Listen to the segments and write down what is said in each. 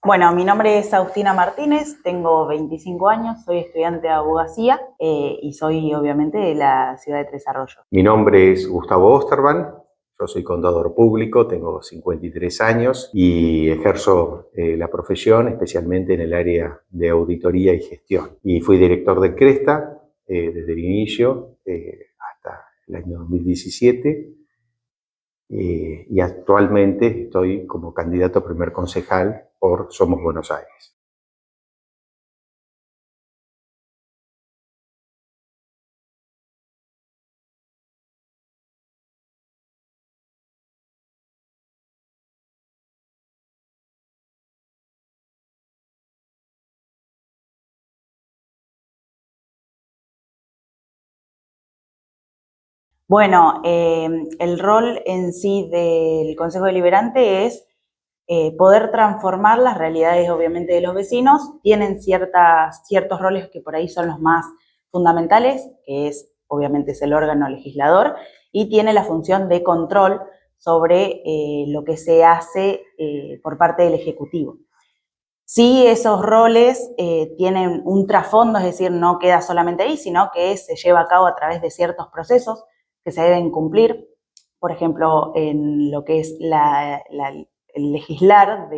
Bueno, mi nombre es Agustina Martínez, tengo 25 años, soy estudiante de abogacía y soy obviamente de la ciudad de Tres Arroyos. Mi nombre es Gustavo Osterman, yo soy contador público, tengo 53 años y ejerzo la profesión especialmente en el área de auditoría y gestión. Y fui director de Cresta desde el inicio hasta el año 2017 y actualmente estoy como candidato a primer concejal por Somos Buenos Aires. Bueno, el rol en sí del Consejo Deliberante es poder transformar las realidades obviamente de los vecinos. Tienen ciertos roles que por ahí son los más fundamentales, que es obviamente es el órgano legislador, y tiene la función de control sobre lo que se hace por parte del Ejecutivo. Sí, esos roles tienen un trasfondo, es decir, no queda solamente ahí, sino que se lleva a cabo a través de ciertos procesos que se deben cumplir. Por ejemplo, en lo que es el legislar,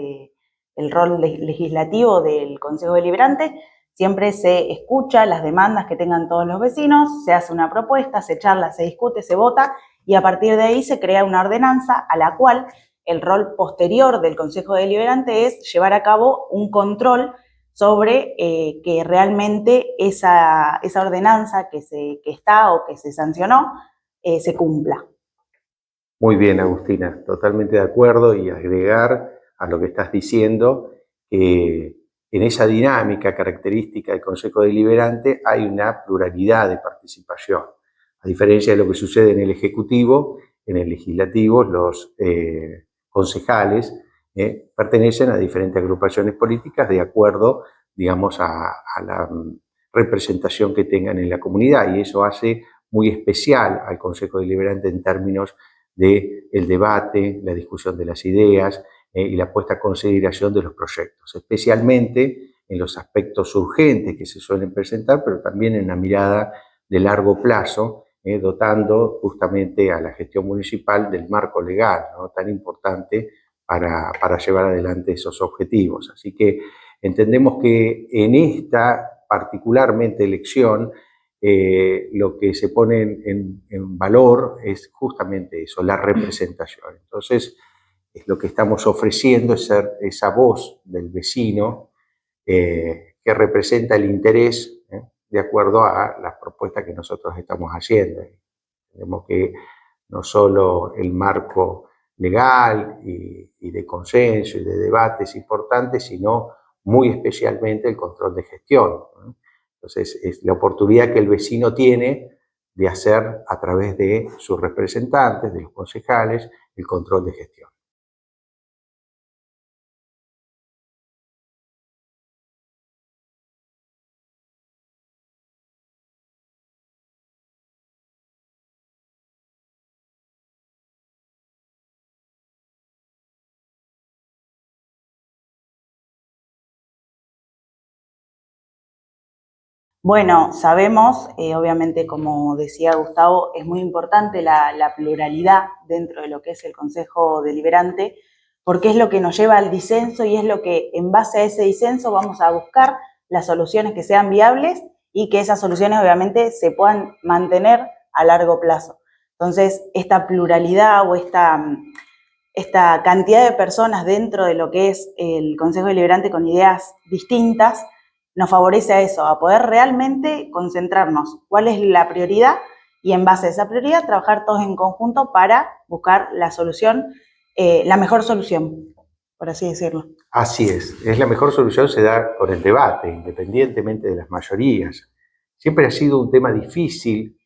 el rol legislativo del Consejo Deliberante, siempre se escucha las demandas que tengan todos los vecinos, se hace una propuesta, se charla, se discute, se vota y a partir de ahí se crea una ordenanza a la cual el rol posterior del Consejo Deliberante es llevar a cabo un control sobre que realmente esa ordenanza que está o que se sancionó se cumpla. Muy bien, Agustina, totalmente de acuerdo y agregar a lo que estás diciendo que en esa dinámica característica del Consejo Deliberante hay una pluralidad de participación. A diferencia de lo que sucede en el Ejecutivo, en el Legislativo los concejales pertenecen a diferentes agrupaciones políticas de acuerdo, digamos, a la representación que tengan en la comunidad y eso hace muy especial al Consejo Deliberante en términos del debate, la discusión de las ideas y la puesta a consideración de los proyectos, especialmente en los aspectos urgentes que se suelen presentar, pero también en la mirada de largo plazo, dotando justamente a la gestión municipal del marco legal, ¿no?, tan importante para llevar adelante esos objetivos. Así que entendemos que en esta particularmente elección lo que se pone en valor es justamente eso, la representación. Entonces, lo que estamos ofreciendo es ser esa voz del vecino que representa el interés de acuerdo a las propuestas que nosotros estamos haciendo. Tenemos que no solo el marco legal y de consenso y de debate es importante, sino muy especialmente el control de gestión, ¿no? Entonces, es la oportunidad que el vecino tiene de hacer a través de sus representantes, de los concejales, el control de gestión. Bueno, sabemos, obviamente, como decía Gustavo, es muy importante la pluralidad dentro de lo que es el Consejo Deliberante, porque es lo que nos lleva al disenso y es lo que, en base a ese disenso, vamos a buscar las soluciones que sean viables y que esas soluciones, obviamente, se puedan mantener a largo plazo. Entonces, esta pluralidad o esta cantidad de personas dentro de lo que es el Consejo Deliberante con ideas distintas, nos favorece a eso, a poder realmente concentrarnos cuál es la prioridad y en base a esa prioridad trabajar todos en conjunto para buscar la solución, la mejor solución, por así decirlo. Así es la mejor solución se da con el debate, independientemente de las mayorías. Siempre ha sido un tema difícil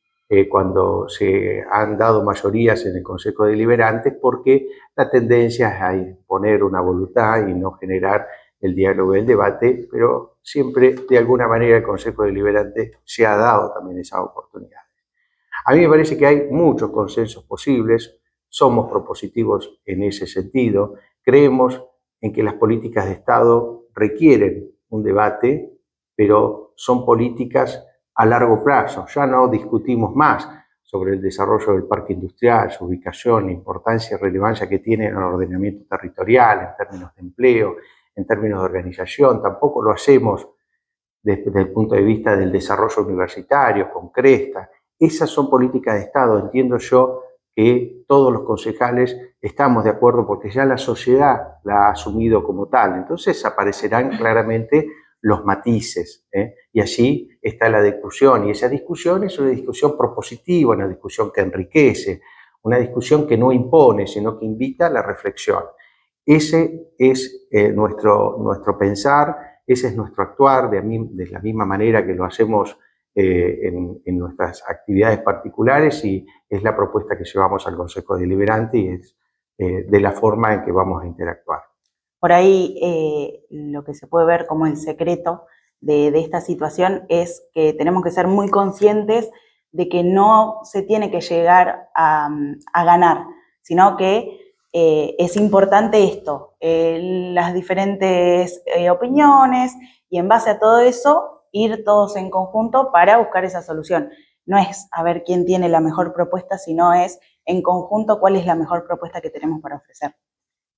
cuando se han dado mayorías en el Consejo Deliberante porque la tendencia es a imponer una voluntad y no generar el diálogo y el debate, pero siempre de alguna manera el Consejo Deliberante se ha dado también esa oportunidad. A mí me parece que hay muchos consensos posibles, somos propositivos en ese sentido, creemos en que las políticas de Estado requieren un debate, pero son políticas a largo plazo. Ya no discutimos más sobre el desarrollo del parque industrial, su ubicación, la importancia y relevancia que tiene en el ordenamiento territorial, en términos de empleo, en términos de organización. Tampoco lo hacemos desde el punto de vista del desarrollo universitario, con Cresta. Esas son políticas de Estado, entiendo yo que todos los concejales estamos de acuerdo porque ya la sociedad la ha asumido como tal. Entonces aparecerán claramente los matices, y allí está la discusión, y esa discusión es una discusión propositiva, una discusión que enriquece, una discusión que no impone, sino que invita a la reflexión. Ese es nuestro pensar, ese es nuestro actuar, de la misma manera que lo hacemos en nuestras actividades particulares, y es la propuesta que llevamos al Consejo Deliberante y es de la forma en que vamos a interactuar. Por ahí lo que se puede ver como el secreto de esta situación es que tenemos que ser muy conscientes de que no se tiene que llegar a ganar, sino que es importante esto, las diferentes opiniones, y en base a todo eso ir todos en conjunto para buscar esa solución. No es a ver quién tiene la mejor propuesta, sino es en conjunto cuál es la mejor propuesta que tenemos para ofrecer.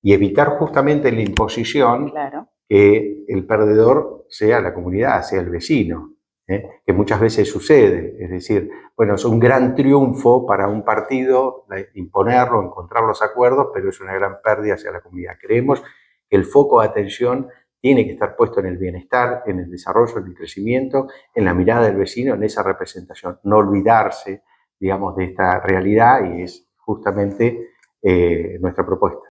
Y evitar justamente la imposición, claro, que el perdedor sea la comunidad, sea el vecino, que muchas veces sucede. Es decir, bueno, es un gran triunfo para un partido imponerlo, encontrar los acuerdos, pero es una gran pérdida hacia la comunidad. Creemos que el foco de atención tiene que estar puesto en el bienestar, en el desarrollo, en el crecimiento, en la mirada del vecino, en esa representación. No olvidarse, digamos, de esta realidad, y es justamente nuestra propuesta.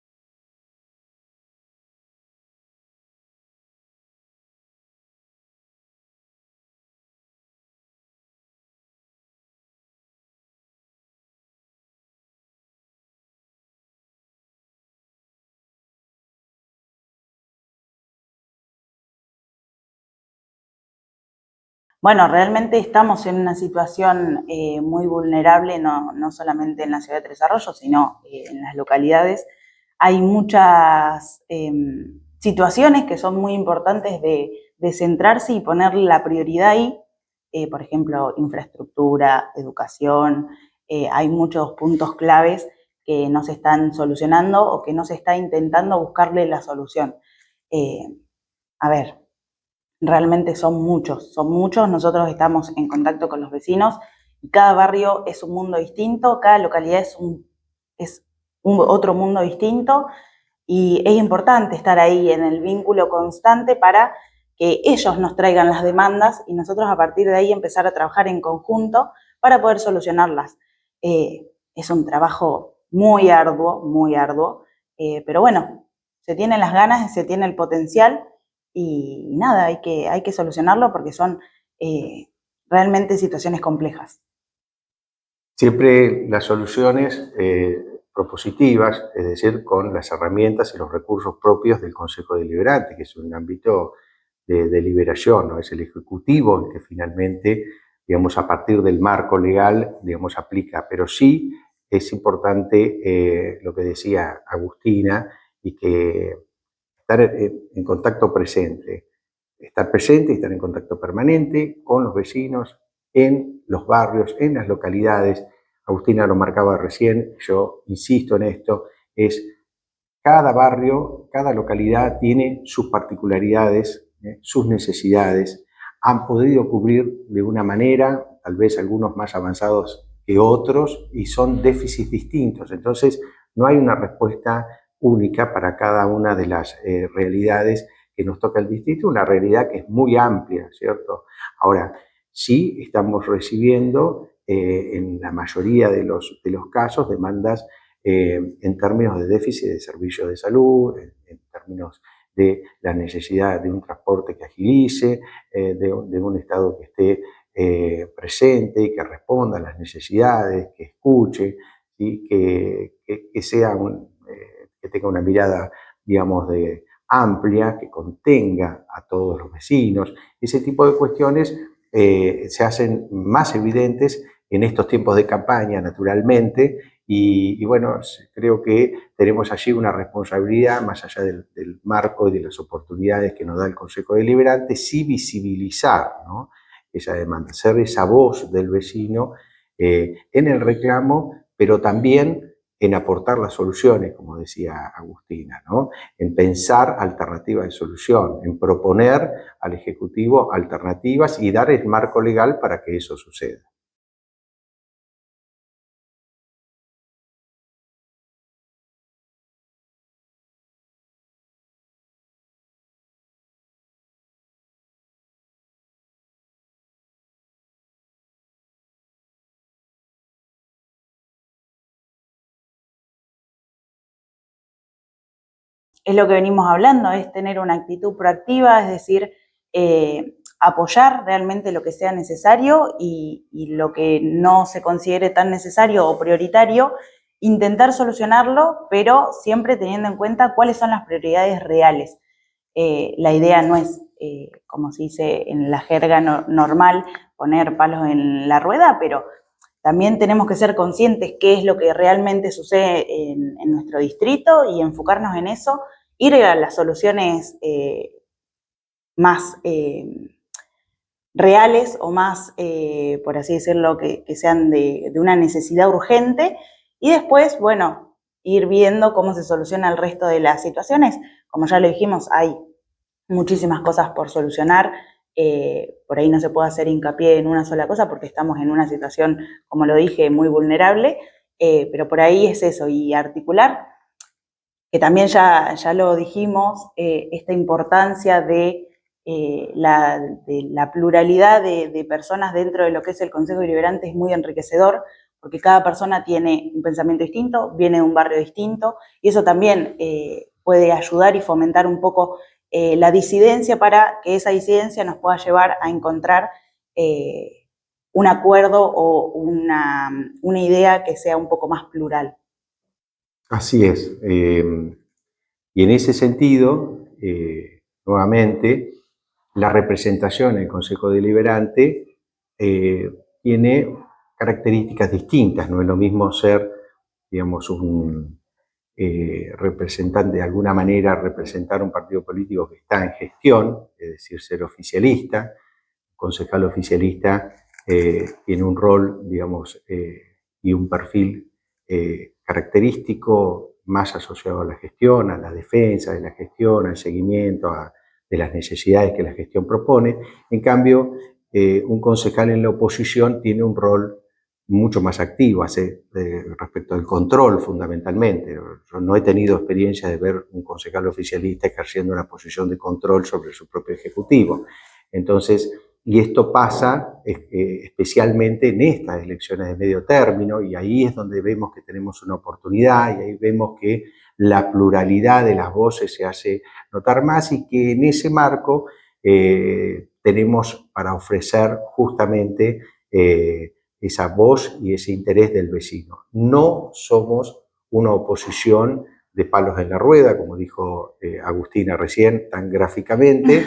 Bueno, realmente estamos en una situación muy vulnerable, no solamente en la ciudad de Tres Arroyos, sino en las localidades. Hay muchas situaciones que son muy importantes de centrarse y poner la prioridad ahí. Por ejemplo, infraestructura, educación. Hay muchos puntos claves que no se están solucionando o que no se está intentando buscarle la solución. A ver, realmente son muchos, nosotros estamos en contacto con los vecinos y cada barrio es un mundo distinto, cada localidad es otro mundo distinto, y es importante estar ahí en el vínculo constante para que ellos nos traigan las demandas y nosotros a partir de ahí empezar a trabajar en conjunto para poder solucionarlas. Es un trabajo muy arduo, pero bueno, se tienen las ganas, se tiene el potencial, y nada, hay que solucionarlo porque son realmente situaciones complejas. Siempre las soluciones propositivas, es decir, con las herramientas y los recursos propios del Consejo Deliberante, que es un ámbito de deliberación, ¿no? Es el Ejecutivo el que finalmente, digamos, a partir del marco legal, digamos, aplica. Pero sí es importante lo que decía Agustina, y que estar en contacto presente. Estar presente y estar en contacto permanente con los vecinos, en los barrios, en las localidades. Agustina lo marcaba recién, yo insisto en esto, es cada barrio, cada localidad tiene sus particularidades, sus necesidades. Han podido cubrir de una manera, tal vez algunos más avanzados que otros, y son déficits distintos. Entonces, no hay una respuesta única para cada una de las realidades que nos toca el distrito, una realidad que es muy amplia, ¿cierto? Ahora, sí estamos recibiendo en la mayoría de los casos demandas en términos de déficit de servicios de salud, en términos de la necesidad de un transporte que agilice, de un Estado que esté presente, que responda a las necesidades, que escuche, ¿sí? que sea que tenga una mirada, digamos, amplia, que contenga a todos los vecinos. Ese tipo de cuestiones se hacen más evidentes en estos tiempos de campaña, naturalmente, y bueno, creo que tenemos allí una responsabilidad, más allá del marco y de las oportunidades que nos da el Consejo Deliberante, sí visibilizar, ¿no?, esa demanda, ser esa voz del vecino en el reclamo, pero también en aportar las soluciones, como decía Agustina, ¿no?, en pensar alternativas de solución, en proponer al Ejecutivo alternativas y dar el marco legal para que eso suceda. Es lo que venimos hablando, es tener una actitud proactiva, es decir, apoyar realmente lo que sea necesario y lo que no se considere tan necesario o prioritario, intentar solucionarlo, pero siempre teniendo en cuenta cuáles son las prioridades reales. La idea no es, como se dice en la jerga normal, poner palos en la rueda, pero también tenemos que ser conscientes qué es lo que realmente sucede en nuestro distrito y enfocarnos en eso, ir a las soluciones más reales o más, por así decirlo, que sean de una necesidad urgente y después, bueno, ir viendo cómo se soluciona el resto de las situaciones. Como ya lo dijimos, hay muchísimas cosas por solucionar. Por ahí no se puede hacer hincapié en una sola cosa porque estamos en una situación, como lo dije, muy vulnerable, pero por ahí es eso, y articular, que también ya lo dijimos, esta importancia de la pluralidad de personas dentro de lo que es el Consejo Deliberante es muy enriquecedor, porque cada persona tiene un pensamiento distinto, viene de un barrio distinto, y eso también puede ayudar y fomentar un poco la disidencia para que esa disidencia nos pueda llevar a encontrar un acuerdo o una idea que sea un poco más plural. Así es. Y en ese sentido, nuevamente, la representación en el Consejo Deliberante tiene características distintas. No es lo mismo ser, digamos, un representante, de alguna manera, representar un partido político que está en gestión, es decir, ser oficialista. Concejal oficialista tiene un rol, digamos, y un perfil característico más asociado a la gestión, a la defensa de la gestión, al seguimiento de las necesidades que la gestión propone. En cambio, un concejal en la oposición tiene un rol mucho más activo respecto al control, fundamentalmente. Yo no he tenido experiencia de ver un concejal oficialista ejerciendo una posición de control sobre su propio ejecutivo. Entonces, y esto pasa especialmente en estas elecciones de medio término, y ahí es donde vemos que tenemos una oportunidad, y ahí vemos que la pluralidad de las voces se hace notar más, y que en ese marco tenemos para ofrecer justamente esa voz y ese interés del vecino. No somos una oposición de palos en la rueda, como dijo Agustina recién tan gráficamente.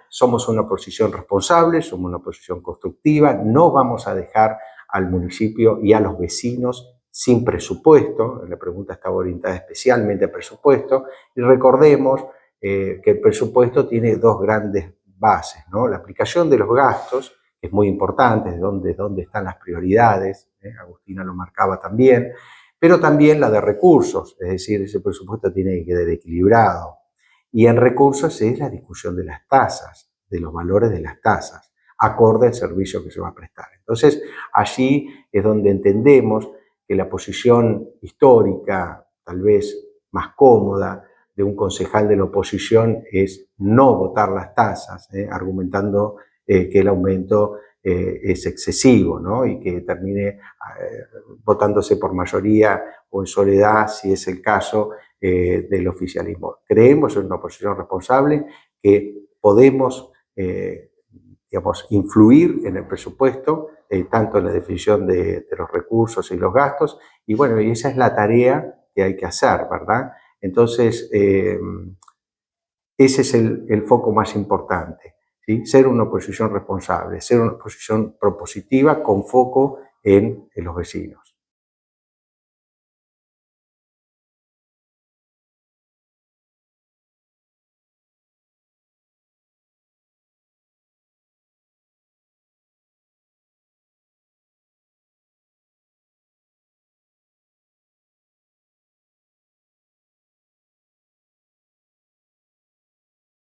Somos una oposición responsable, somos una oposición constructiva, no vamos a dejar al municipio y a los vecinos sin presupuesto. La pregunta estaba orientada especialmente al presupuesto, y recordemos que el presupuesto tiene dos grandes bases, ¿no? La aplicación de los gastos, que es muy importante, de dónde están las prioridades, Agustina lo marcaba también, pero también la de recursos, es decir, ese presupuesto tiene que quedar equilibrado. Y en recursos es la discusión de las tasas, de los valores de las tasas, acorde al servicio que se va a prestar. Entonces, allí es donde entendemos que la posición histórica, tal vez más cómoda, de un concejal de la oposición es no votar las tasas, argumentando que el aumento es excesivo, ¿no? Y que termine votándose por mayoría o en soledad, si es el caso, del oficialismo. Creemos en una oposición responsable, que podemos digamos, influir en el presupuesto, tanto en la definición de los recursos y los gastos, y bueno, y esa es la tarea que hay que hacer, ¿verdad? Entonces, ese es el foco más importante, ¿sí? Ser una oposición responsable, ser una oposición propositiva con foco en los vecinos.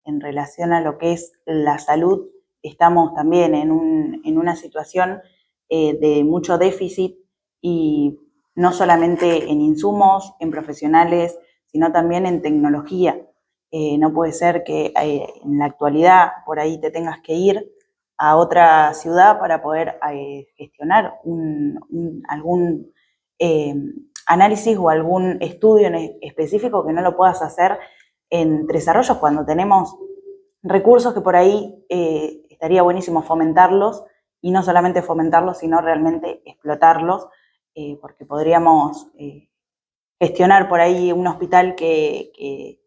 En relación a lo que es la salud, estamos también en una situación de mucho déficit, y no solamente en insumos, en profesionales, sino también en tecnología. No puede ser que en la actualidad por ahí te tengas que ir a otra ciudad para poder gestionar algún análisis o algún estudio en específico, que no lo puedas hacer en Tres Arroyos, cuando tenemos recursos que por ahí estaría buenísimo fomentarlos, y no solamente fomentarlos, sino realmente explotarlos, porque podríamos gestionar por ahí un hospital que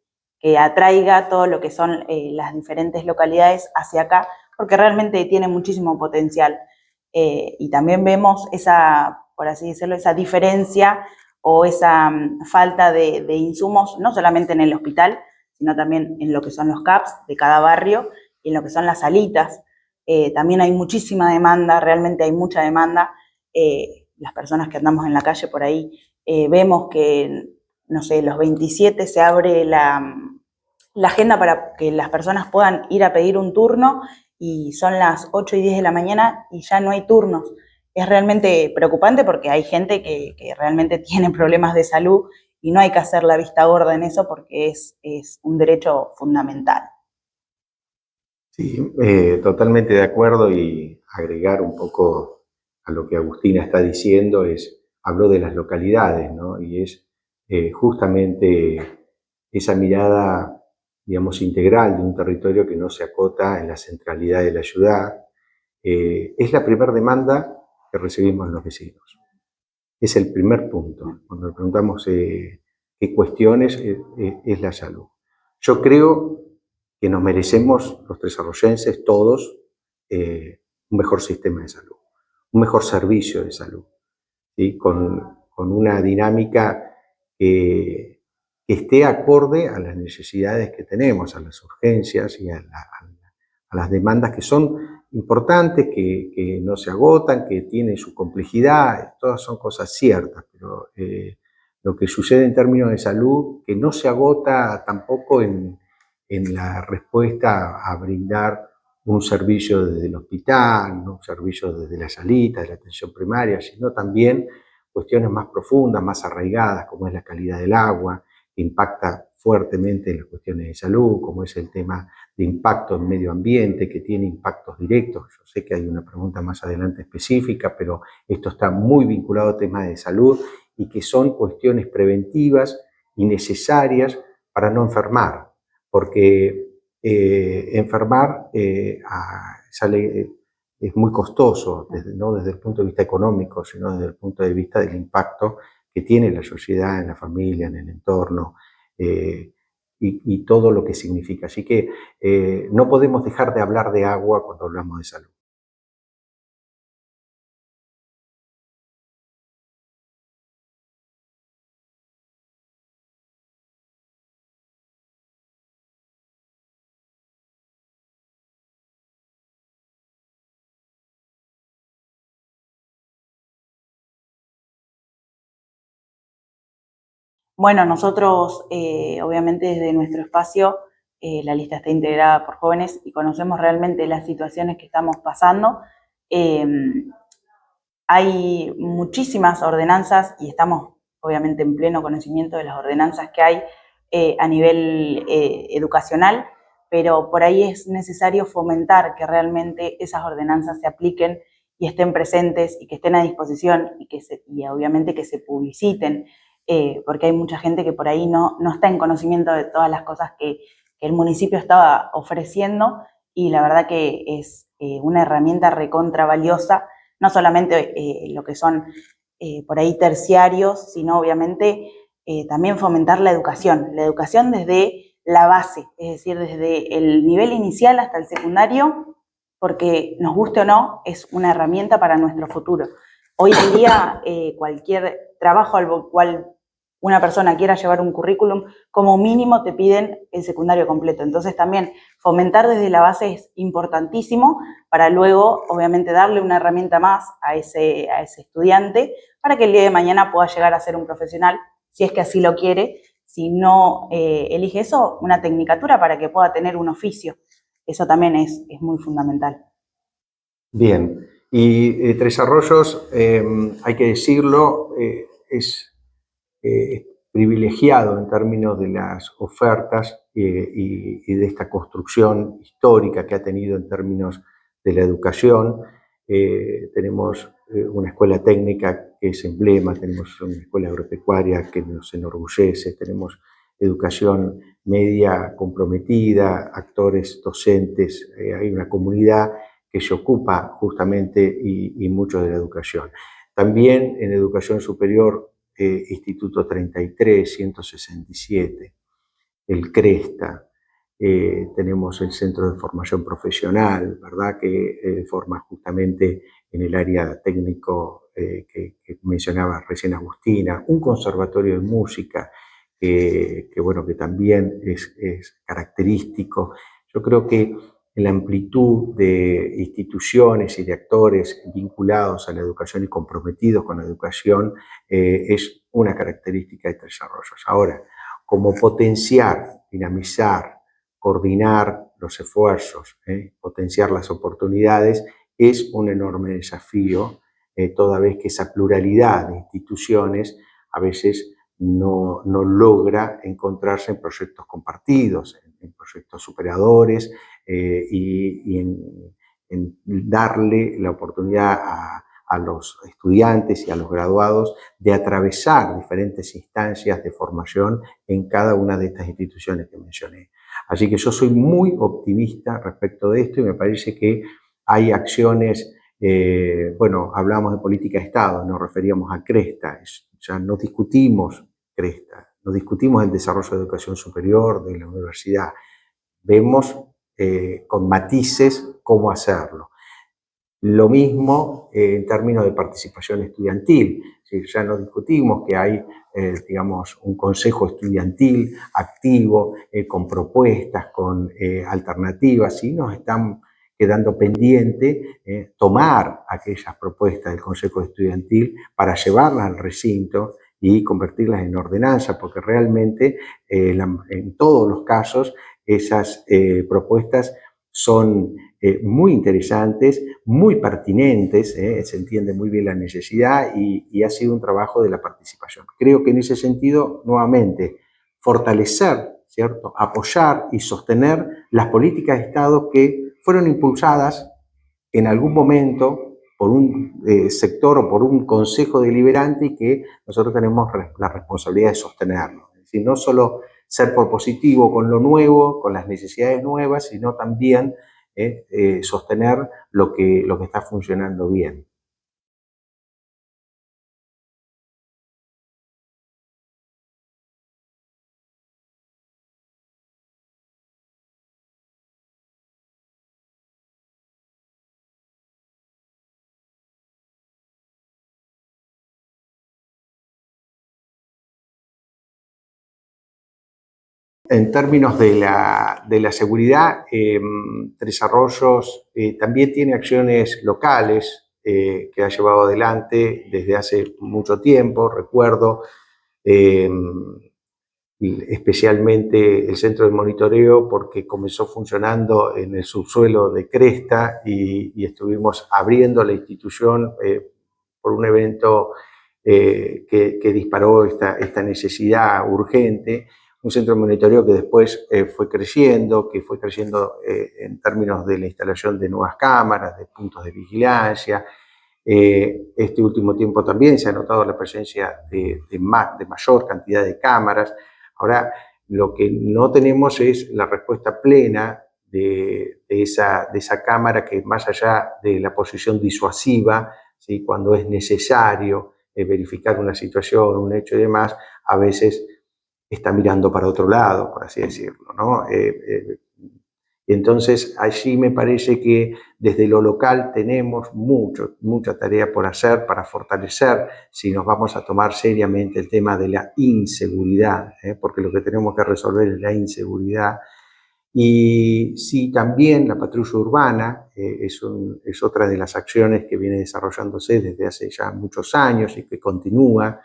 atraiga todo lo que son las diferentes localidades hacia acá, porque realmente tiene muchísimo potencial. Y también vemos esa, por así decirlo, esa diferencia o esa falta de insumos, no solamente en el hospital, sino también en lo que son los CAPS de cada barrio y en lo que son las salitas. También hay muchísima demanda, realmente hay mucha demanda. Las personas que andamos en la calle por ahí vemos que, no sé, los 27 se abre la agenda para que las personas puedan ir a pedir un turno, y son las 8 y 10 de la mañana y ya no hay turnos. Es realmente preocupante, porque hay gente que realmente tiene problemas de salud, y no hay que hacer la vista gorda en eso, porque es un derecho fundamental. Sí, totalmente de acuerdo, y agregar un poco a lo que Agustina está diciendo habló de las localidades, ¿no? Y es justamente esa mirada, digamos, integral de un territorio que no se acota en la centralidad de la ciudad. Es la primera demanda que recibimos los vecinos. Es el primer punto. Cuando le preguntamos qué cuestiones, es la salud. Yo creo que nos merecemos, los tresarroyenses, todos, un mejor sistema de salud, un mejor servicio de salud, ¿sí? Con una dinámica que esté acorde a las necesidades que tenemos, a las urgencias y a las demandas que son importantes, que no se agotan, que tienen su complejidad. Todas son cosas ciertas, pero lo que sucede en términos de salud, que no se agota tampoco en la respuesta a brindar un servicio desde el hospital, un servicio desde la salita, de la atención primaria, sino también cuestiones más profundas, más arraigadas, como es la calidad del agua, que impacta fuertemente en las cuestiones de salud, como es el tema de impacto en medio ambiente, que tiene impactos directos. Yo sé que hay una pregunta más adelante específica, pero esto está muy vinculado a temas de salud, y que son cuestiones preventivas y necesarias para no enfermar, porque enfermar sale, es muy costoso, no desde el punto de vista económico, sino desde el punto de vista del impacto que tiene la sociedad, en la familia, en el entorno, y todo lo que significa. Así que no podemos dejar de hablar de agua cuando hablamos de salud. Bueno, nosotros, obviamente desde nuestro espacio, la lista está integrada por jóvenes y conocemos realmente las situaciones que estamos pasando. Eh, Hay muchísimas ordenanzas, y estamos obviamente en pleno conocimiento de las ordenanzas que hay a nivel educacional, pero por ahí es necesario fomentar que realmente esas ordenanzas se apliquen y estén presentes y que estén a disposición, y obviamente que se publiciten, porque hay mucha gente que por ahí no está en conocimiento de todas las cosas que el municipio estaba ofreciendo, y la verdad que es una herramienta recontra valiosa, no solamente lo que son por ahí terciarios, sino obviamente también fomentar la educación desde la base, es decir, desde el nivel inicial hasta el secundario, porque nos guste o no, es una herramienta para nuestro futuro. Hoy en día, cualquier trabajo al cual una persona quiera llevar un currículum, como mínimo te piden el secundario completo. Entonces también fomentar desde la base es importantísimo para luego, obviamente, darle una herramienta más a ese estudiante para que el día de mañana pueda llegar a ser un profesional, si es que así lo quiere. Si no elige eso, una tecnicatura para que pueda tener un oficio. Eso también es muy fundamental. Bien, y Tres Arroyos, hay que decirlo, es privilegiado en términos de las ofertas y de esta construcción histórica que ha tenido en términos de la educación. Tenemos una escuela técnica que es emblema, tenemos una escuela agropecuaria que nos enorgullece, tenemos educación media comprometida, actores docentes, hay una comunidad que se ocupa justamente y mucho de la educación. También en educación superior, Instituto 33, 167, el CRESTA, tenemos el Centro de Formación Profesional, ¿verdad? Que forma justamente en el área técnico que mencionaba recién Agustina, un conservatorio de música bueno, que también es característico. Yo creo que la amplitud de instituciones y de actores vinculados a la educación y comprometidos con la educación es una característica de Tres Arroyos. Ahora, cómo potenciar, dinamizar, coordinar los esfuerzos, potenciar las oportunidades, es un enorme desafío, toda vez que esa pluralidad de instituciones a veces no logra encontrarse en proyectos compartidos, en proyectos superadores y en darle la oportunidad a los estudiantes y a los graduados de atravesar diferentes instancias de formación en cada una de estas instituciones que mencioné. Así que yo soy muy optimista respecto de esto y me parece que hay acciones, bueno, hablamos de política de Estado, nos referíamos a CRESTA, ya no discutimos CRESTA, no discutimos el desarrollo de educación superior de la universidad, vemos con matices cómo hacerlo. Lo mismo en términos de participación estudiantil. Ya no discutimos que hay, digamos, un consejo estudiantil activo, con propuestas, con alternativas, sí nos están quedando pendiente tomar aquellas propuestas del consejo estudiantil para llevarlas al recinto y convertirlas en ordenanza, porque realmente en todos los casos esas propuestas son muy interesantes, muy pertinentes, se entiende muy bien la necesidad y ha sido un trabajo de la participación. Creo que en ese sentido, nuevamente, fortalecer, ¿cierto? Apoyar y sostener las políticas de Estado que fueron impulsadas en algún momento por un sector o por un consejo deliberante y que nosotros tenemos la responsabilidad de sostenerlo. Es decir, no solo ser propositivo con lo nuevo, con las necesidades nuevas, sino también sostener lo que está funcionando bien. En términos de la seguridad, Tres Arroyos también tiene acciones locales que ha llevado adelante desde hace mucho tiempo. Recuerdo eh, especialmente el centro de monitoreo porque comenzó funcionando en el subsuelo de Cresta y estuvimos abriendo la institución por un evento que disparó esta necesidad urgente. Un centro de monitoreo que después fue creciendo en términos de la instalación de nuevas cámaras, de puntos de vigilancia. Este último tiempo también se ha notado la presencia de mayor cantidad de cámaras. Ahora, lo que no tenemos es la respuesta plena de esa cámara que, más allá de la posición disuasiva, ¿sí? Cuando es necesario verificar una situación, un hecho y demás, a veces está mirando para otro lado, por así decirlo, ¿no? Entonces, allí me parece que desde lo local tenemos mucha tarea por hacer para fortalecer, si nos vamos a tomar seriamente el tema de la inseguridad, porque lo que tenemos que resolver es la inseguridad. Y sí, también la patrulla urbana es otra de las acciones que viene desarrollándose desde hace ya muchos años y que continúa.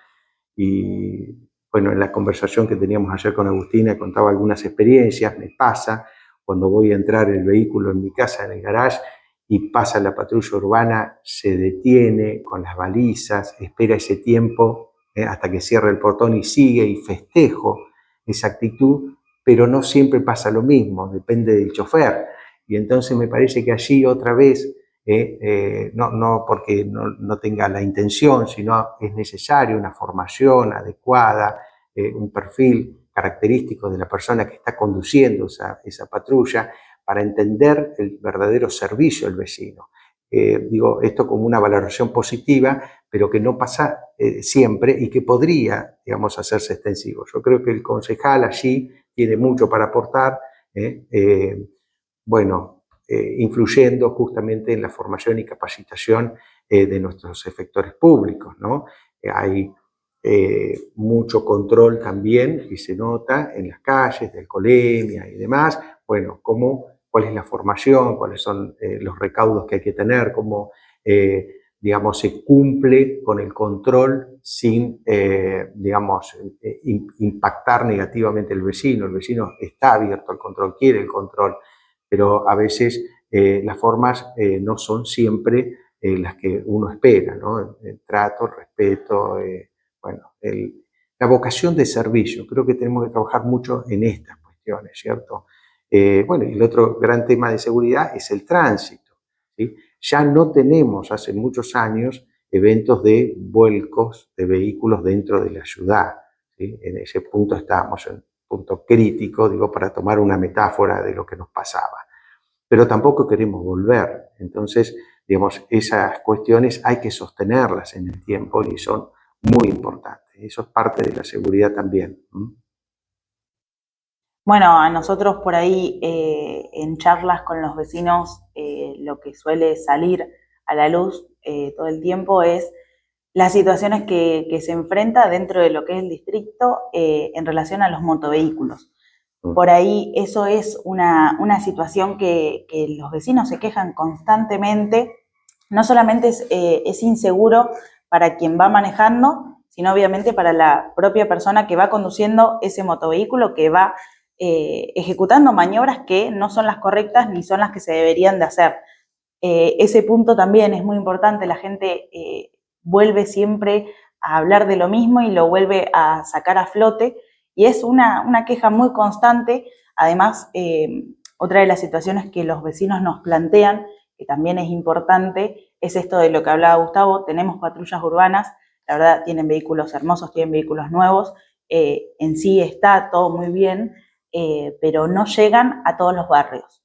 Y bueno, en la conversación que teníamos ayer con Agustina contaba algunas experiencias. Me pasa cuando voy a entrar el vehículo en mi casa, en el garage, y pasa la patrulla urbana, se detiene con las balizas, espera ese tiempo hasta que cierre el portón y sigue, y festejo esa actitud, pero no siempre pasa lo mismo, depende del chofer. Y entonces me parece que allí otra vez no porque no tenga la intención, sino es necesaria una formación adecuada, un perfil característico de la persona que está conduciendo esa patrulla para entender el verdadero servicio al vecino. Digo esto como una valoración positiva, pero que no pasa siempre y que podría, digamos, hacerse extensivo. Yo creo que el concejal allí tiene mucho para aportar, bueno, influyendo justamente en la formación y capacitación de nuestros efectores públicos, ¿no? Hay mucho control también, y se nota en las calles, de alcoholemia y demás, bueno, cuál es la formación, cuáles son los recaudos que hay que tener, cómo, digamos, se cumple con el control sin, digamos, impactar negativamente al vecino. El vecino está abierto al control, quiere el control, pero a veces las formas no son siempre las que uno espera, ¿no? El trato, el respeto, bueno, la vocación de servicio. Creo que tenemos que trabajar mucho en estas cuestiones, ¿cierto? Bueno, y el otro gran tema de seguridad es el tránsito, ¿sí? Ya no tenemos hace muchos años eventos de vuelcos de vehículos dentro de la ciudad, ¿sí? En ese punto estábamos en punto crítico, digo, para tomar una metáfora de lo que nos pasaba. Pero tampoco queremos volver. Entonces, digamos, esas cuestiones hay que sostenerlas en el tiempo y son muy importantes. Eso es parte de la seguridad también. Bueno, a nosotros por ahí en charlas con los vecinos lo que suele salir a la luz todo el tiempo es las situaciones que se enfrenta dentro de lo que es el distrito en relación a los motovehículos. Por ahí eso es una situación que los vecinos se quejan constantemente. No solamente es inseguro para quien va manejando, sino obviamente para la propia persona que va conduciendo ese motovehículo, que va ejecutando maniobras que no son las correctas ni son las que se deberían de hacer. Ese punto también es muy importante. La gente vuelve siempre a hablar de lo mismo y lo vuelve a sacar a flote, y es una queja muy constante. Además, otra de las situaciones que los vecinos nos plantean, que también es importante, es esto de lo que hablaba Gustavo. Tenemos patrullas urbanas, la verdad tienen vehículos hermosos, tienen vehículos nuevos, en sí está todo muy bien, pero no llegan a todos los barrios.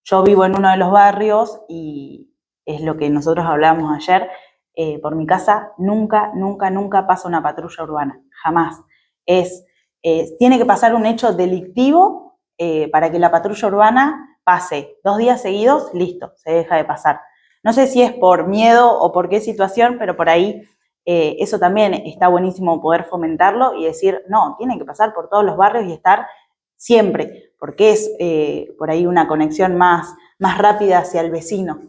Yo vivo en uno de los barrios y es lo que nosotros hablábamos ayer. Por mi casa nunca pasa una patrulla urbana, jamás. Tiene que pasar un hecho delictivo para que la patrulla urbana pase 2 días seguidos, listo, se deja de pasar. No sé si es por miedo o por qué situación, pero por ahí eso también está buenísimo poder fomentarlo y decir, no, tiene que pasar por todos los barrios y estar siempre, porque es por ahí una conexión más rápida hacia el vecino.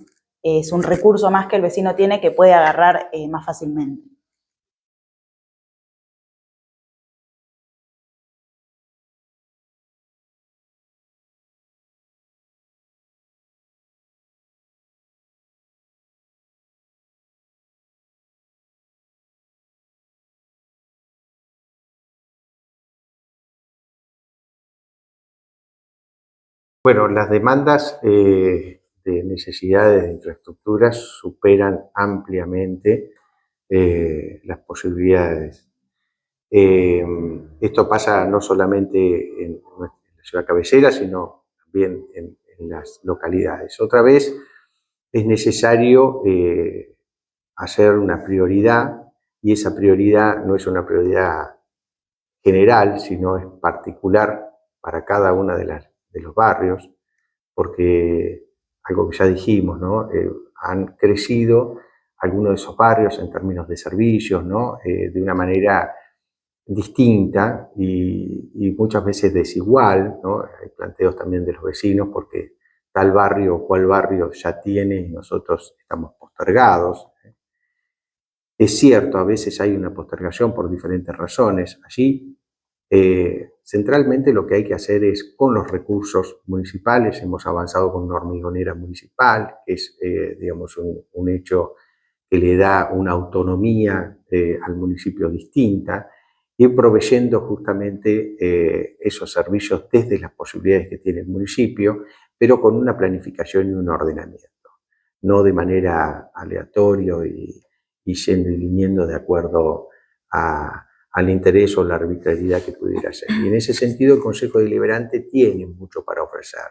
Es un recurso más que el vecino tiene que puede agarrar más fácilmente. Bueno, las demandas de necesidades de infraestructuras superan ampliamente las posibilidades. Esto pasa no solamente en la ciudad cabecera, sino también en las localidades. Otra vez es necesario hacer una prioridad, y esa prioridad no es una prioridad general, sino es particular para cada uno de los barrios, porque algo que ya dijimos, ¿no? Han crecido algunos de esos barrios en términos de servicios, ¿no? De una manera distinta y muchas veces desigual, ¿no? Hay planteos también de los vecinos porque tal barrio o cual barrio ya tiene y nosotros estamos postergados. Es cierto, a veces hay una postergación por diferentes razones. Allí, centralmente lo que hay que hacer es, con los recursos municipales, hemos avanzado con una hormigonera municipal, que es, digamos, un hecho que le da una autonomía al municipio distinta, ir proveyendo justamente esos servicios desde las posibilidades que tiene el municipio, pero con una planificación y un ordenamiento, no de manera aleatoria y yendo y viniendo de acuerdo al interés o la arbitrariedad que pudiera ser. Y en ese sentido el Consejo Deliberante tiene mucho para ofrecer,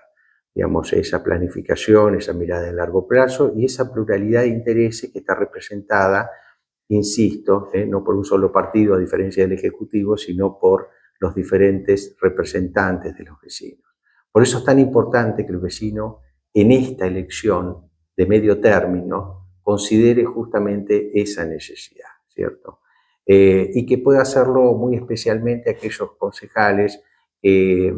digamos, esa planificación, esa mirada de largo plazo y esa pluralidad de intereses que está representada, insisto, no por un solo partido a diferencia del Ejecutivo, sino por los diferentes representantes de los vecinos. Por eso es tan importante que el vecino en esta elección de medio término considere justamente esa necesidad, ¿cierto? Y que pueda hacerlo muy especialmente aquellos concejales que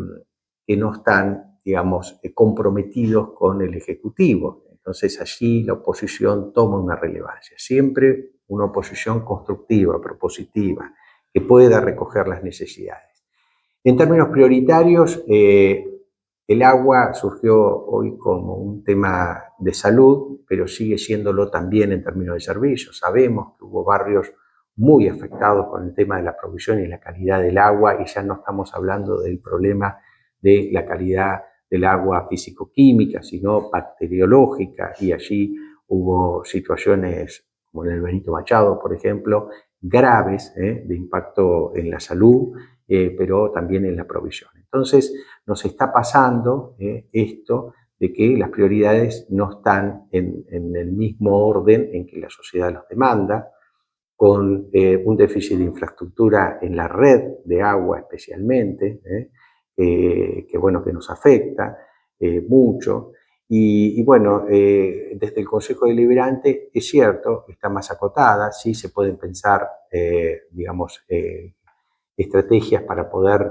no están, digamos, comprometidos con el Ejecutivo. Entonces allí la oposición toma una relevancia, siempre una oposición constructiva, propositiva, que pueda recoger las necesidades. En términos prioritarios, el agua surgió hoy como un tema de salud, pero sigue siéndolo también en términos de servicios. Sabemos que hubo barrios muy afectados con el tema de la provisión y la calidad del agua, y ya no estamos hablando del problema de la calidad del agua físico-química, sino bacteriológica, y allí hubo situaciones, como en el Benito Machado, por ejemplo, graves de impacto en la salud, pero también en la provisión. Entonces, nos está pasando esto de que las prioridades no están en el mismo orden en que la sociedad los demanda, con un déficit de infraestructura en la red de agua especialmente, que bueno, que nos afecta mucho. Y bueno, desde el Consejo Deliberante es cierto, está más acotada, sí se pueden pensar, digamos, estrategias para poder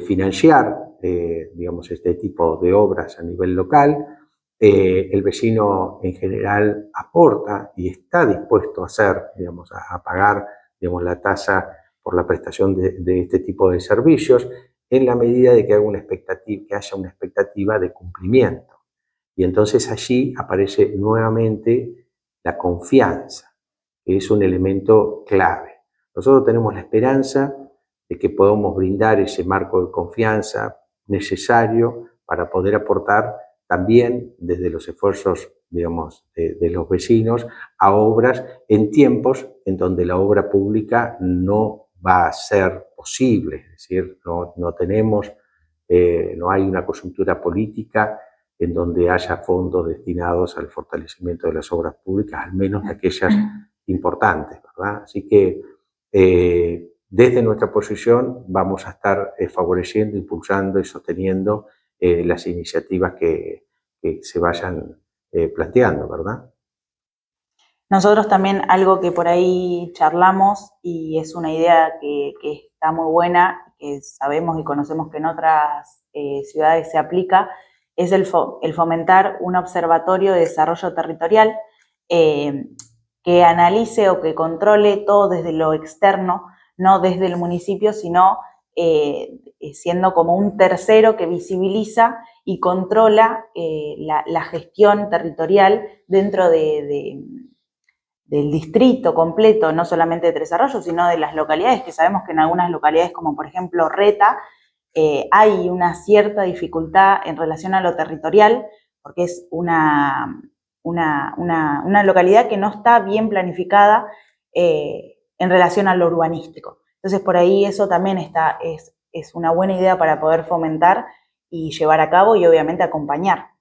financiar, digamos, este tipo de obras a nivel local. El vecino en general aporta y está dispuesto a hacer, digamos, a pagar, digamos, la tasa por la prestación de este tipo de servicios en la medida de que haya una expectativa de cumplimiento. Y entonces allí aparece nuevamente la confianza, que es un elemento clave. Nosotros tenemos la esperanza de que podamos brindar ese marco de confianza necesario para poder aportar también desde los esfuerzos, digamos, de los vecinos a obras en tiempos en donde la obra pública no va a ser posible, es decir, no tenemos, no hay una coyuntura política en donde haya fondos destinados al fortalecimiento de las obras públicas, al menos de aquellas importantes, ¿verdad? Así que desde nuestra posición vamos a estar favoreciendo, impulsando y sosteniendo las iniciativas que se vayan planteando, ¿verdad? Nosotros también algo que por ahí charlamos y es una idea que está muy buena, que sabemos y conocemos que en otras ciudades se aplica, es el fomentar un observatorio de desarrollo territorial eh, que analice o que controle todo desde lo externo, no desde el municipio, sino siendo como un tercero que visibiliza y controla la gestión territorial dentro del distrito completo, no solamente de Tres Arroyos, sino de las localidades, que sabemos que en algunas localidades, como por ejemplo Reta, hay una cierta dificultad en relación a lo territorial, porque es una localidad que no está bien planificada en relación a lo urbanístico. Entonces, por ahí eso también es una buena idea para poder fomentar y llevar a cabo y obviamente acompañar.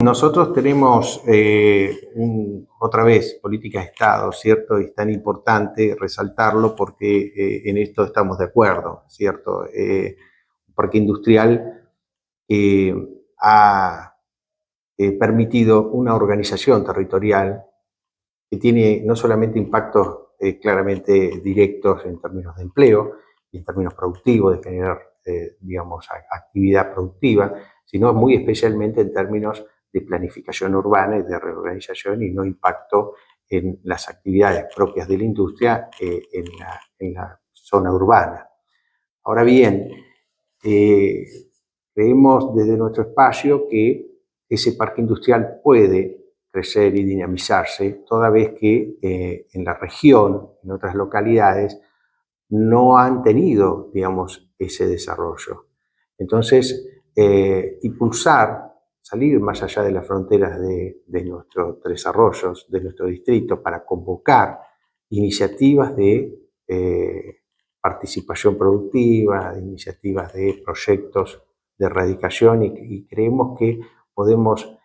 nosotros tenemos, otra vez, política de Estado, ¿cierto? Y es tan importante resaltarlo porque en esto estamos de acuerdo, ¿cierto? Un parque industrial ha permitido una organización territorial que tiene no solamente impactos claramente directos en términos de empleo y en términos productivos, de generar, digamos, actividad productiva, sino muy especialmente en términos de planificación urbana y de reorganización y no impacto en las actividades propias de la industria en la zona urbana. Ahora bien, creemos desde nuestro espacio que ese parque industrial puede crecer y dinamizarse, toda vez que en la región, en otras localidades, no han tenido, digamos, ese desarrollo. Entonces, impulsar, salir más allá de las fronteras de nuestros desarrollos, de nuestro distrito, para convocar iniciativas de participación productiva, de iniciativas de proyectos de erradicación y creemos que podemos,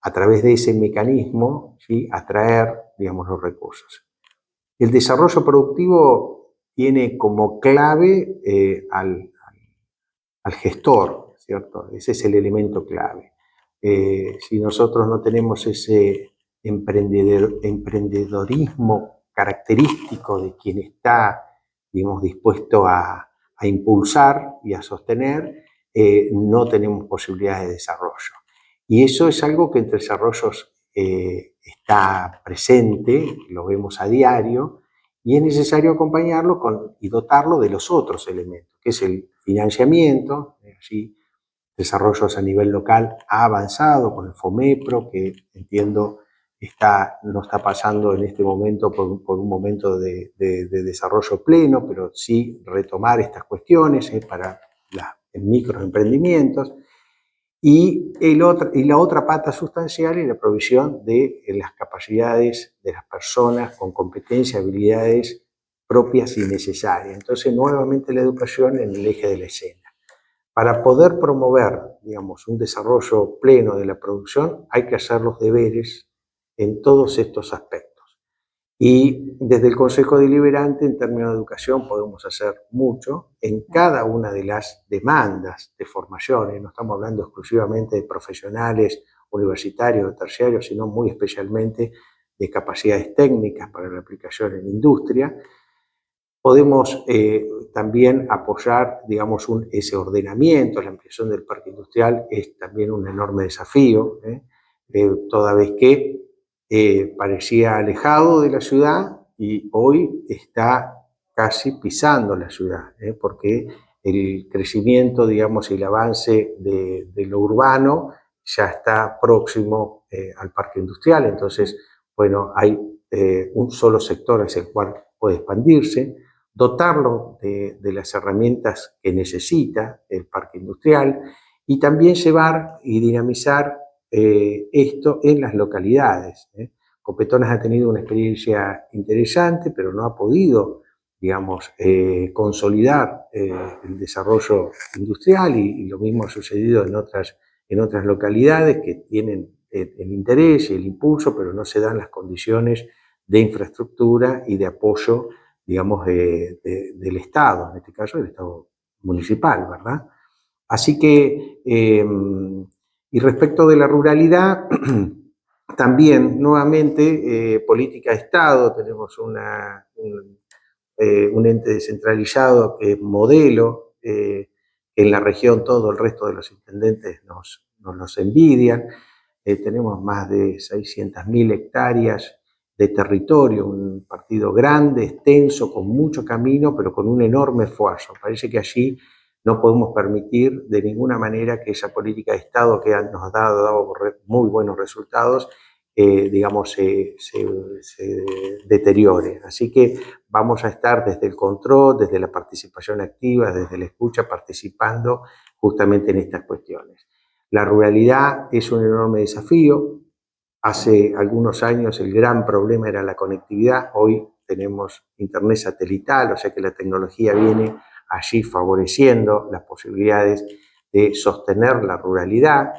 a través de ese mecanismo, ¿sí?, atraer, digamos, los recursos. El desarrollo productivo tiene como clave al gestor, ¿cierto? Ese es el elemento clave. Si nosotros no tenemos ese emprendedorismo característico de quien está, digamos, dispuesto a impulsar y a sostener, no tenemos posibilidades de desarrollo. Y eso es algo que entre desarrollos está presente, lo vemos a diario, y es necesario acompañarlo y dotarlo de los otros elementos, que es el financiamiento. Allí Desarrollos a nivel local ha avanzado con el FOMEPRO, que entiendo no está pasando en este momento por un momento de desarrollo pleno, pero sí retomar estas cuestiones para los microemprendimientos. Y la otra pata sustancial es la provisión de las capacidades de las personas con competencias, habilidades propias y necesarias. Entonces, nuevamente la educación en el eje de la escena. Para poder promover, digamos, un desarrollo pleno de la producción, hay que hacer los deberes en todos estos aspectos. Y desde el Consejo Deliberante, en términos de educación, podemos hacer mucho en cada una de las demandas de formación. No estamos hablando exclusivamente de profesionales universitarios o terciarios, sino muy especialmente de capacidades técnicas para la aplicación en la industria. Podemos también apoyar, digamos, ese ordenamiento. La ampliación del parque industrial es también un enorme desafío, toda vez que parecía alejado de la ciudad y hoy está casi pisando la ciudad, porque el crecimiento, digamos, y el avance de lo urbano ya está próximo al parque industrial. Entonces, bueno, hay un solo sector hacia el cual puede expandirse, dotarlo de las herramientas que necesita el parque industrial y también llevar y dinamizar esto en las localidades. Copetonas ha tenido una experiencia interesante, pero no ha podido, digamos, consolidar el desarrollo industrial y lo mismo ha sucedido en otras localidades que tienen el interés y el impulso, pero no se dan las condiciones de infraestructura y de apoyo, digamos, del Estado, en este caso del Estado municipal, ¿verdad? Así que, y respecto de la ruralidad, también, nuevamente, política de Estado, tenemos un ente descentralizado que es modelo, en la región todo el resto de los intendentes nos los envidian. Tenemos más de 600.000 hectáreas de territorio, un partido grande, extenso, con mucho camino, pero con un enorme esfuerzo. Parece que allí no podemos permitir de ninguna manera que esa política de Estado que nos ha dado muy buenos resultados, digamos, se deteriore. Así que vamos a estar desde el control, desde la participación activa, desde la escucha, participando justamente en estas cuestiones. La ruralidad es un enorme desafío. Hace algunos años el gran problema era la conectividad. Hoy tenemos internet satelital, o sea que la tecnología viene allí favoreciendo las posibilidades de sostener la ruralidad.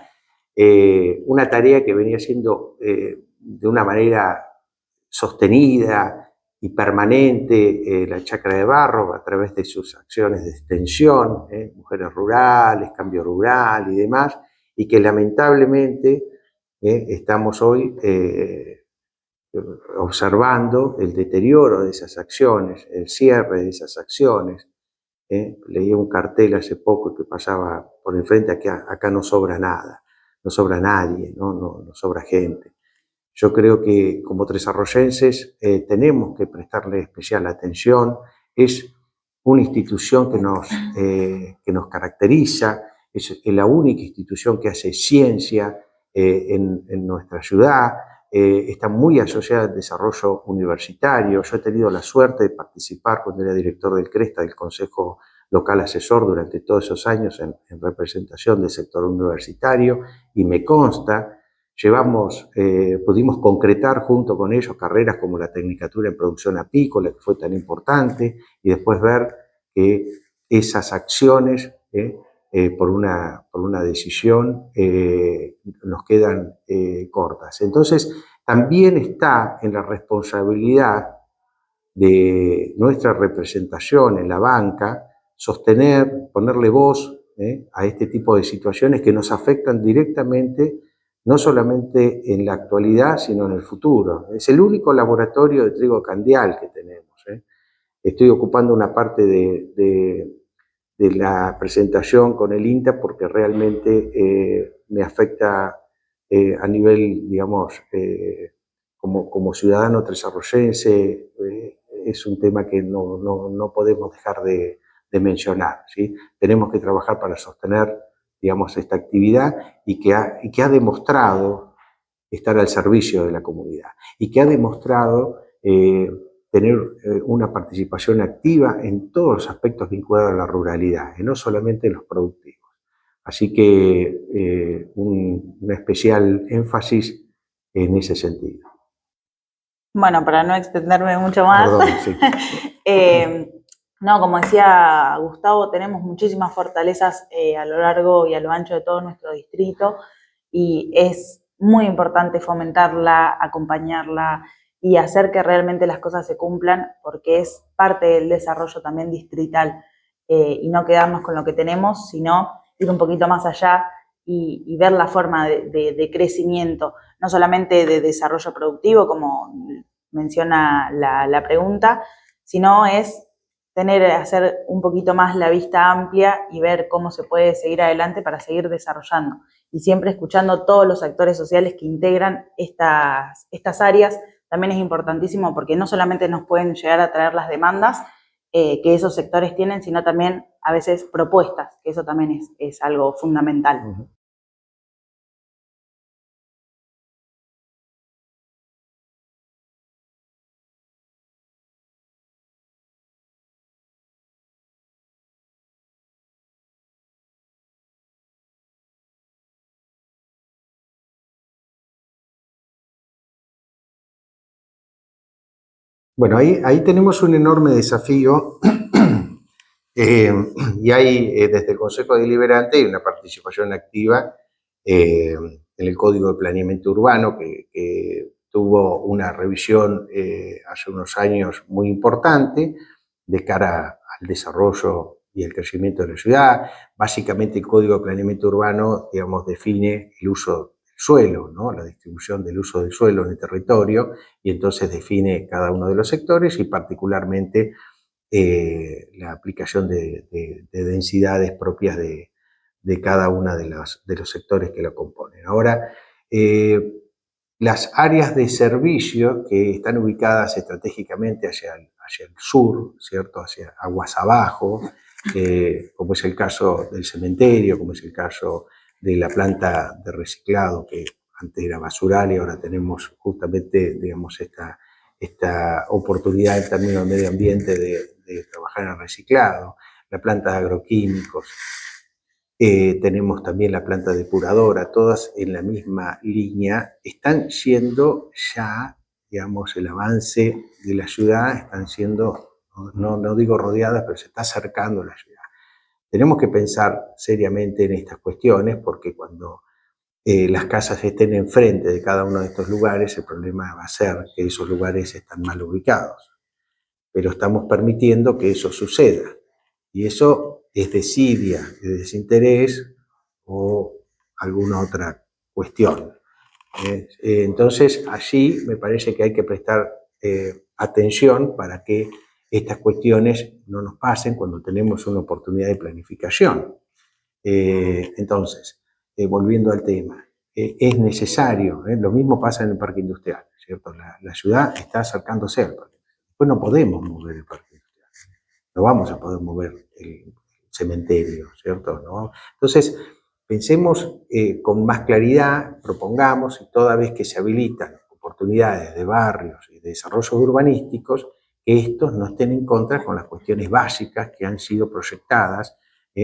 una tarea que venía siendo de una manera sostenida y permanente la Chacra de Barro a través de sus acciones de extensión, mujeres rurales, cambio rural y demás, y que lamentablemente estamos hoy observando el deterioro de esas acciones, el cierre de esas acciones. Leí un cartel hace poco que pasaba por enfrente, acá no sobra nada, no sobra nadie, no sobra gente. Yo creo que como tresarroyenses tenemos que prestarle especial atención. Es una institución que nos caracteriza, es la única institución que hace ciencia en nuestra ciudad, está muy asociada al desarrollo universitario. Yo he tenido la suerte de participar cuando era director del CRESTA, del Consejo Local Asesor, durante todos esos años en representación del sector universitario, y me consta. Pudimos concretar junto con ellos carreras como la Tecnicatura en Producción Apícola, que fue tan importante, y después ver que esas acciones, por una decisión, nos quedan cortas. Entonces, también está en la responsabilidad de nuestra representación en la banca sostener, ponerle voz a este tipo de situaciones que nos afectan directamente, no solamente en la actualidad, sino en el futuro. Es el único laboratorio de trigo candial que tenemos. Estoy ocupando una parte de la presentación con el INTA porque realmente me afecta a nivel, digamos, como ciudadano tresarroyense, es un tema que no podemos dejar de mencionar, ¿sí? Tenemos que trabajar para sostener, digamos, esta actividad y que ha demostrado estar al servicio de la comunidad y que ha demostrado tener una participación activa en todos los aspectos vinculados a la ruralidad, y no solamente en los productivos. Así que un especial énfasis en ese sentido. Bueno, para no extenderme mucho más, Perdón, sí. no, como decía Gustavo, tenemos muchísimas fortalezas a lo largo y a lo ancho de todo nuestro distrito y es muy importante fomentarla, acompañarla y hacer que realmente las cosas se cumplan porque es parte del desarrollo también distrital y no quedarnos con lo que tenemos, sino ir un poquito más allá y ver la forma de crecimiento, no solamente de desarrollo productivo, como menciona la pregunta, sino es hacer un poquito más la vista amplia y ver cómo se puede seguir adelante para seguir desarrollando. Y siempre escuchando todos los actores sociales que integran estas áreas, también es importantísimo porque no solamente nos pueden llegar a traer las demandas que esos sectores tienen, sino también a veces propuestas, que eso también es algo fundamental. Uh-huh. Bueno, ahí tenemos un enorme desafío y hay desde el Consejo Deliberante una participación activa en el Código de Planeamiento Urbano que tuvo una revisión hace unos años muy importante de cara al desarrollo y el crecimiento de la ciudad. Básicamente el Código de Planeamiento Urbano, digamos, define el uso suelo, ¿no? La distribución del uso del suelo en el territorio, y entonces define cada uno de los sectores y particularmente la aplicación de densidades propias de cada uno de los sectores que lo componen. Ahora, las áreas de servicio que están ubicadas estratégicamente hacia el sur, ¿cierto? Hacia aguas abajo, como es el caso del cementerio, como es el caso de la planta de reciclado que antes era basural y ahora tenemos justamente, digamos, esta oportunidad en términos de medio ambiente de trabajar en el reciclado, la planta de agroquímicos, tenemos también la planta depuradora, todas en la misma línea, están siendo ya, digamos, el avance de la ciudad, están siendo, no digo rodeadas, pero se está acercando a la ciudad. Tenemos que pensar seriamente en estas cuestiones porque cuando las casas estén enfrente de cada uno de estos lugares, el problema va a ser que esos lugares están mal ubicados. Pero estamos permitiendo que eso suceda. Y eso es desidia, es desinterés o alguna otra cuestión. Entonces, allí me parece que hay que prestar atención para que estas cuestiones no nos pasen cuando tenemos una oportunidad de planificación. Entonces, volviendo al tema, es necesario, lo mismo pasa en el parque industrial, ¿cierto? La ciudad está acercándose al parque. Después no podemos mover el parque industrial, no vamos a poder mover el cementerio, ¿cierto? ¿No? Entonces, pensemos con más claridad, propongamos, y toda vez que se habilitan oportunidades de barrios y de desarrollos urbanísticos, que estos no estén en contra con las cuestiones básicas que han sido proyectadas,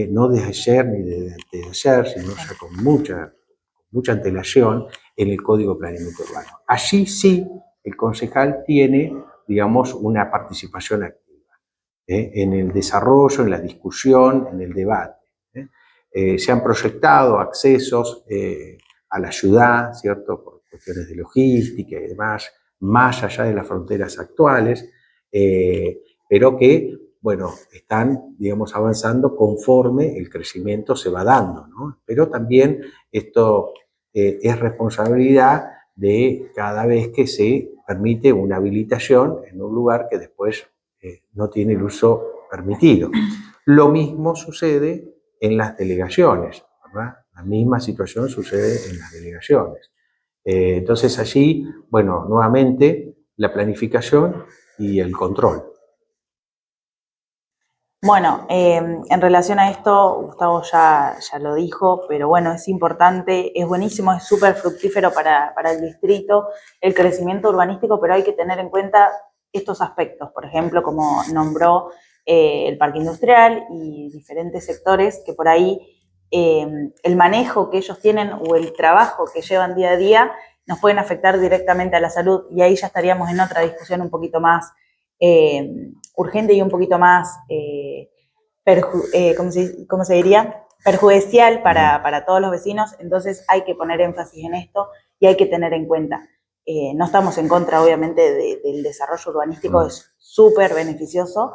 no de ayer ni de ayer, sino ya con mucha antelación en el Código de Planeamiento Urbano. Allí sí el concejal tiene, digamos, una participación activa en el desarrollo, en la discusión, en el debate. Se han proyectado accesos a la ciudad, ¿cierto?, por cuestiones de logística y demás, más allá de las fronteras actuales, pero que, bueno, están, digamos, avanzando conforme el crecimiento se va dando, ¿no? Pero también esto es responsabilidad de cada vez que se permite una habilitación en un lugar que después no tiene el uso permitido. Lo mismo sucede en las delegaciones, ¿verdad? La misma situación sucede en las delegaciones. Entonces allí, bueno, nuevamente la planificación y el control. Bueno, en relación a esto, Gustavo ya lo dijo, pero bueno, es importante, es buenísimo, es súper fructífero para el distrito el crecimiento urbanístico, pero hay que tener en cuenta estos aspectos, por ejemplo, como nombró el parque industrial y diferentes sectores que por ahí el manejo que ellos tienen o el trabajo que llevan día a día nos pueden afectar directamente a la salud y ahí ya estaríamos en otra discusión un poquito más urgente y un poquito más, ¿cómo se diría? Perjudicial para todos los vecinos, entonces hay que poner énfasis en esto y hay que tener en cuenta. No estamos en contra, obviamente, del desarrollo urbanístico, es súper beneficioso,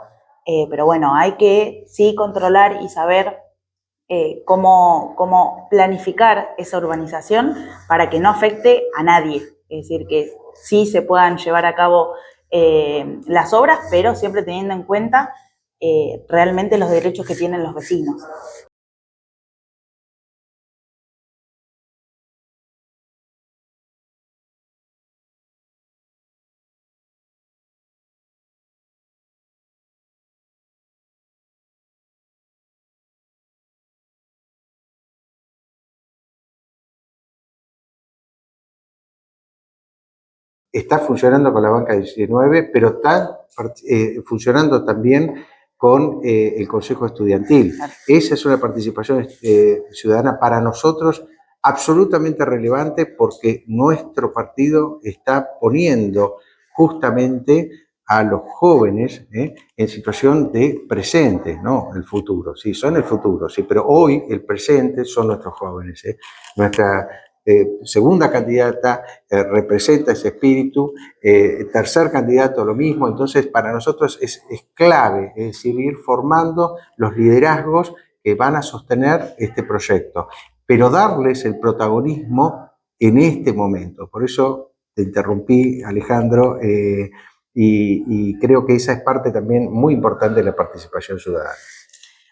pero bueno, hay que sí controlar y saber cómo planificar esa urbanización para que no afecte a nadie. Es decir, que sí se puedan llevar a cabo las obras, pero siempre teniendo en cuenta realmente los derechos que tienen los vecinos. Está funcionando con la banca 19, pero está funcionando también con el Consejo Estudiantil. Esa es una participación ciudadana para nosotros absolutamente relevante porque nuestro partido está poniendo justamente a los jóvenes en situación de presente, no el futuro. Sí, son el futuro, sí, pero hoy el presente son nuestros jóvenes. Nuestra segunda candidata representa ese espíritu, tercer candidato lo mismo, entonces para nosotros es clave, es decir, ir formando los liderazgos que van a sostener este proyecto, pero darles el protagonismo en este momento. Por eso te interrumpí, Alejandro, y creo que esa es parte también muy importante de la participación ciudadana.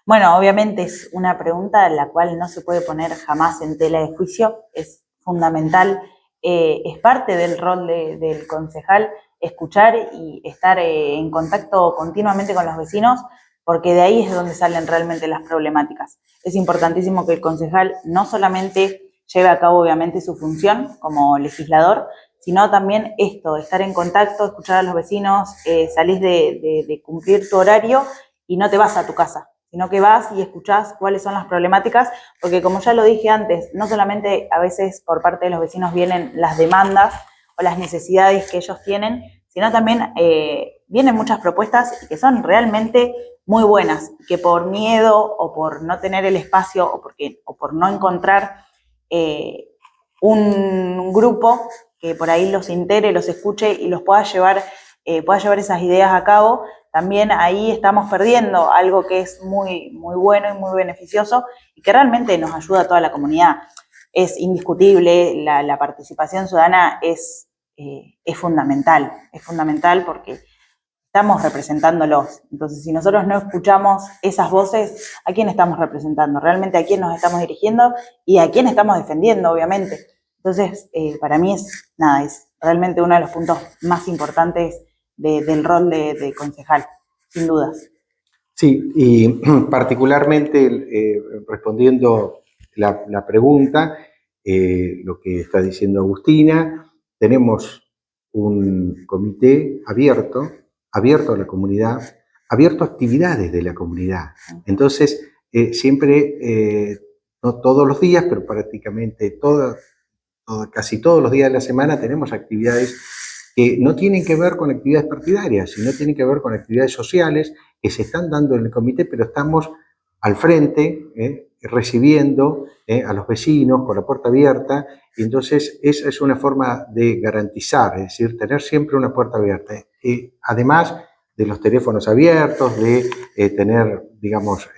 Bueno, obviamente es una pregunta en la cual no se puede poner jamás en tela de juicio, es fundamental, es parte del rol del concejal escuchar y estar en contacto continuamente con los vecinos, porque de ahí es donde salen realmente las problemáticas. Es importantísimo que el concejal no solamente lleve a cabo obviamente su función como legislador, sino también esto, estar en contacto, escuchar a los vecinos, salís de cumplir tu horario y no te vas a tu casa, sino que vas y escuchás cuáles son las problemáticas, porque como ya lo dije antes, no solamente a veces por parte de los vecinos vienen las demandas o las necesidades que ellos tienen, sino también vienen muchas propuestas que son realmente muy buenas, que por miedo o por no tener el espacio o por no encontrar un grupo que por ahí los integre, los escuche y los pueda llevar esas ideas a cabo, también ahí estamos perdiendo algo que es muy, muy bueno y muy beneficioso y que realmente nos ayuda a toda la comunidad. Es indiscutible, la participación ciudadana es fundamental porque estamos representándolos. Entonces, si nosotros no escuchamos esas voces, ¿a quién estamos representando? Realmente a quién nos estamos dirigiendo y a quién estamos defendiendo, obviamente. Entonces, para mí es realmente uno de los puntos más importantes del rol de concejal, sin duda. Sí, y particularmente respondiendo la pregunta, lo que está diciendo Agustina, tenemos un comité abierto a la comunidad, abierto a actividades de la comunidad. Entonces, siempre, no todos los días, pero prácticamente casi todos los días de la semana tenemos actividades que no tienen que ver con actividades partidarias, sino tienen que ver con actividades sociales que se están dando en el comité, pero estamos al frente, recibiendo a los vecinos con la puerta abierta, y entonces esa es una forma de garantizar, es decir, tener siempre una puerta abierta. Además de los teléfonos abiertos, de tener, digamos,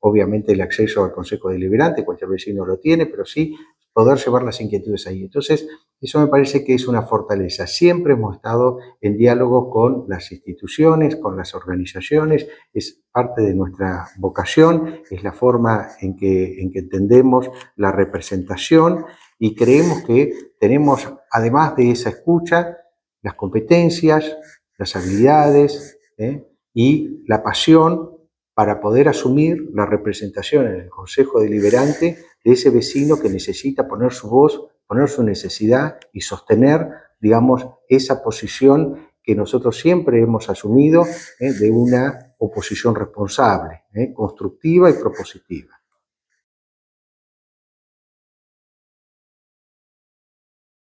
obviamente el acceso al Consejo Deliberante, cualquier vecino lo tiene, pero sí poder llevar las inquietudes ahí. Entonces, eso me parece que es una fortaleza. Siempre hemos estado en diálogo con las instituciones, con las organizaciones, es parte de nuestra vocación, es la forma en que entendemos la representación y creemos que tenemos, además de esa escucha, las competencias, las habilidades y la pasión para poder asumir la representación en el Consejo Deliberante de ese vecino que necesita poner su voz, poner su necesidad y sostener, digamos, esa posición que nosotros siempre hemos asumido de una oposición responsable, constructiva y propositiva.